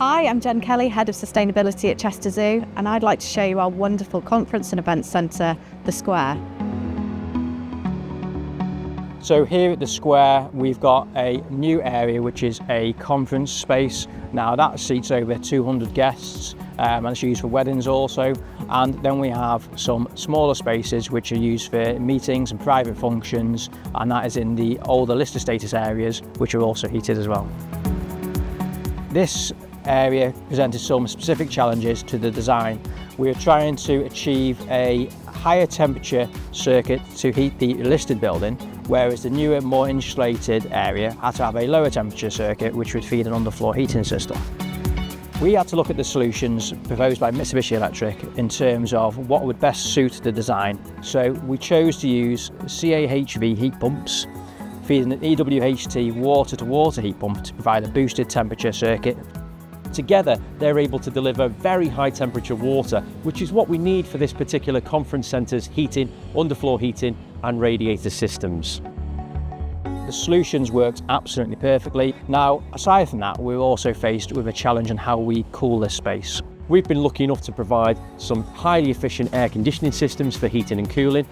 Hi, I'm Jen Kelly, Head of Sustainability at Chester Zoo, and I'd like to show you our wonderful conference and events centre, The Square. So here at The Square, we've got a new area which is a conference space. Now that seats over 200 guests and it's used for weddings also. And then we have some smaller spaces which are used for meetings and private functions, and that is in the older listed status areas, which are also heated as well. This area presented some specific challenges to the design. We are trying to achieve a higher temperature circuit to heat the listed building, whereas the newer, more insulated area had to have a lower temperature circuit which would feed an underfloor heating system. We had to look at the solutions proposed by Mitsubishi Electric in terms of what would best suit the design. So we chose to use CAHV heat pumps, feeding an EW-HT water-to-water heat pump to provide a boosted temperature circuit. Together, they're able to deliver very high temperature water, which is what we need for this particular conference centre's heating, underfloor heating and radiator systems. The solutions worked absolutely perfectly. Now, aside from that, we're also faced with a challenge on how we cool this space. We've been lucky enough to provide some highly efficient air conditioning systems for heating and cooling.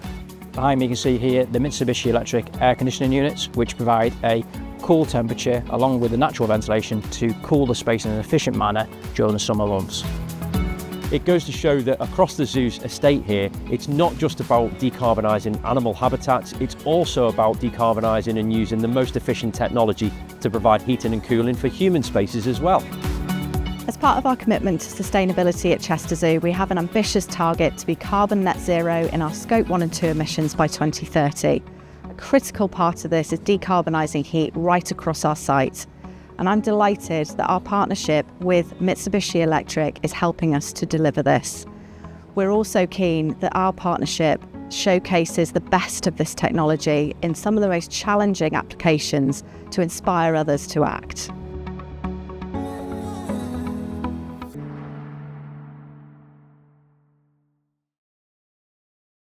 Behind me you can see here the Mitsubishi Electric air conditioning units, which provide a cool temperature along with the natural ventilation to cool the space in an efficient manner during the summer months. It goes to show that across the zoo's estate here, it's not just about decarbonising animal habitats, it's also about decarbonising and using the most efficient technology to provide heating and cooling for human spaces as well. As part of our commitment to sustainability at Chester Zoo, we have an ambitious target to be carbon net zero in our Scope 1 and 2 emissions by 2030. A critical part of this is decarbonising heat right across our site. And I'm delighted that our partnership with Mitsubishi Electric is helping us to deliver this. We're also keen that our partnership showcases the best of this technology in some of the most challenging applications to inspire others to act.